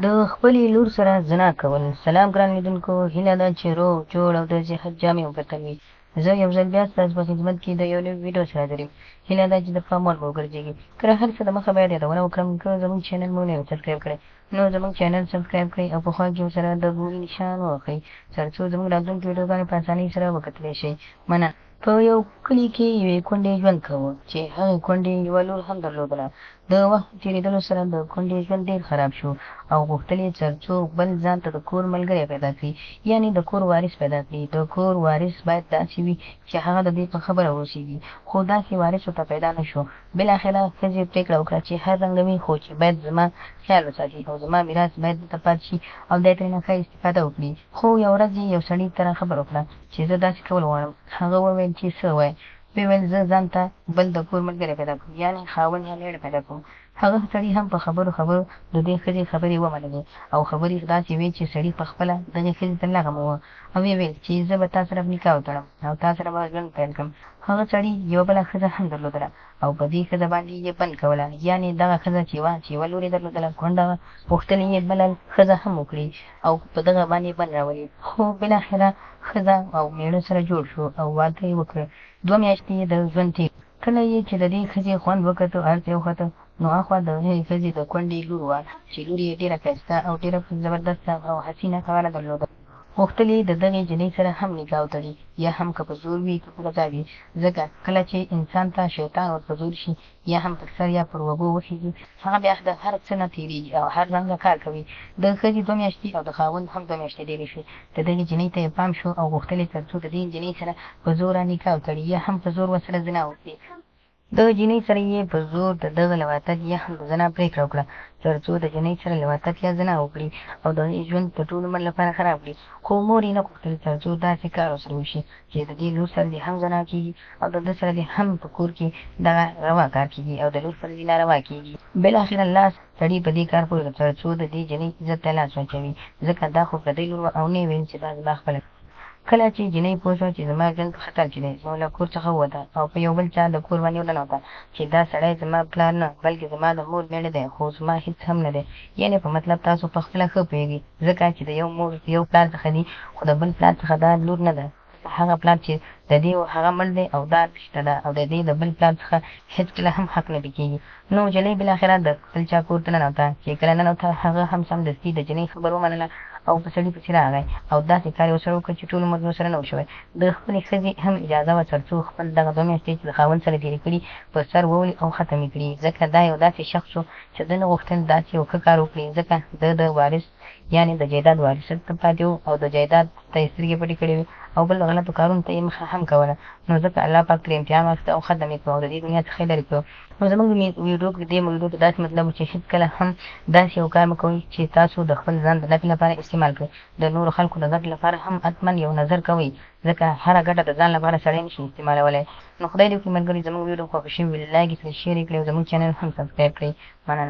د خپلې لور سره زنا کول. سلام ګران لیدونکو، هیله ده چې روغ جوړ او د صحت جامې وکتل وي. زه یو ځل بیا ستاسو په خدمت کې د یو نوي ویډیو سره حاضر یم. هیله ده چې د پام وړ مو وګرځېږي. که له هر څه دمخه باید یادونه وکړم، که زموږ چینل مو نه وي سبسکرایب کړی، نو زموږ چینل سبسکرایب کړئ او په خوا کې ورسره د ګوري نښان ووهئ، تر څو زموږ راتلونکي ویډیوګانې په اسانۍ سره وکتلی شئ. مننه. په یو کلي کې یوې کونډې ژوند کاوه چې هغې کونډې یوه لور هم درلودله. د وخت تېرېدلو سره د کونډې ژوند ډېر خراب شو او غوښتل یې تر څو بل ځان ته د کور ملګری پیدا کړي، یعنې د کور وارث پیدا کړي. د کور وارث باید داسې وي چې هغه د دې په خبره واوسېږي، خو داسې وارث ورته پیدا نه شو. بالاخره ښځې پرېکړه وکړه چې هر رنګه وي، خو چې باید زما خیال وساتي او زما میراث باید دلته پاتې شي او دی ترېنه ښه استفاده وکړي. خو یو ورځ یې یو سړي ته خبره وکړه چې زه داسې کول غواړم. هغه وویل چې څه وایې؟ ویل زه ځان ته بل د کور ملګری پیدا کړم، یعنې خاوند یا میړه پیدا کړم. هغه سړي هم په خبرو د دې ښځې خبرې ومنلې او خبرې داسې وې چې سړي پخپله دغې ښځې ته لغم ووهه او ویې ویل چې زه به تا سره نکاح وتړم او تا سره به ژوند پیل کړم. هغه سړي یوه بله ښځه هم درلودله او په دې ښځه باندې یې بند کوله، یعنې دغه ښځه چې وه چې یوه لور یې درلودله کونډه وه، غوښتل یې بله ښځه هم وکړي او په دغه باندې بند راولي. خو بالاخره ښځه او میړه سره جوړ شو او واده یې وکړ. 2 میاشتې یې د ژوند تېر. کله یې چې د دې ښځې خوند وکته، هر څه یې وخته، نو اخوا د هغې ښځې د کونډې لور وه چې لور یې ډېره ښایسته او ډېره زبردسته او حسینه خواله درلوده. غوښتل یې د دغې نجلۍ سره هم نکاح وتړي، یا هم که په زور وي که په غصه وي، ځکه کله چې انسان ته شیطان ور په زور شي یا هم پر سر یا پر وږو وخېږي، هغه بیا د هر څه نه تېرېږي او هر رنګه کار کوي. د ښځې 2 میاشتې او د خاوند هم 2 میاشتې ډېرې شوې. د دغې نجلۍ ته یې پام شو او غوښتل یې تر څو د دې نجلۍ سره په زوره نکاح وتړي یا هم په زور ورسره زنا وکړي. د جینۍ سره یې په زور د دغه لواطت یا هم د زنا پرېکړه وکړه، تر څو د جینۍ سره لواطت یا زنا وکړي او د هغې ژوند د ټول عمر لپاره خراب کړي. خو مور یې نه غوښتل تر څو داسې کار ورسره وشي چې د دې لور سره دې هم زنا کېږي او د ده سره دې هم په کور کې دغه روا کار کېږي او د لور سره دې ناروا کېږي. بالاخره لاس سړي په دې کار پوه کړ تر څو د دې جینۍ عزت ته لاس واچوي، ځکه دا خو پردۍ لور وه او نه یې ویل چې دا زما خپله. کله چې جینۍ پوه شوه چې زما ژوند په خطر کې دی، نو له کور څخه ووته او په یو بل چا د کور باندې وننوته چې دا سړی زما پلار نه بلکې زما د مور میړه دی، خو زما هېڅ هم نه دی. یعنې په مطلب تاسو پخپله ښه پوهېږئ، ځکه چې د یو مور یو پلار څخه دي، خو د بل پلار څخه دا لور نه ده. هغه پلار چې د دې هغه مړ دی او دا رشته ده او د دې د بل پلار څخه هېڅکله هم حق نه کېږي. نو نجلۍ بالاخره د خپل چا کور ته ننوته، چې کله ننوته هغه هم سمدستي د جینۍ خبر ومنله او په سړي پسې راغی او داسې کار یې ورسره وکړ چې ټول عمر ورسره نه و شوی. د خپلې ښځې هم اجازه وه تر څو خپل دغه 2 میاشتې چې د خاوند سره تېرې کړي په سر وولي او ختم یې کړي، ځکه دا یو داسې شخص و چې ده نه غوښتل داسې یو ښه کار وکړي، ځکه ده د وارث یعنې د جایداد وارثت ته پاتې و او د جایداد ته یې سترګې پټې کړې وې او بل غلطو کارونو ته یې مخه هم کوله. نو ځکه الله پاک ترې امتحان واخیسته او ختم یې کړو او د دې دنیا څخه یې لرې کړو. نو زموږ ویډیو کې دې ویډیو کې داسې مطلب و چې هېڅکله هم داسې یو کار مه کوئ چې تاسو د خپل ځان د نفع لپاره استعمال کړئ. د نورو خلکو د ګټې لپاره هم حتما یو نظر کوئ، ځکه هره ګټه د ځان لپاره سړی نشي استعمالولی. نو خدای دې وکړي ملګري زموږ ویډیو خوښه شوې وي لایک یې کړئ، شیر یې کړئ او زموږ چینل هم سبسکرایب کړئ. مننه.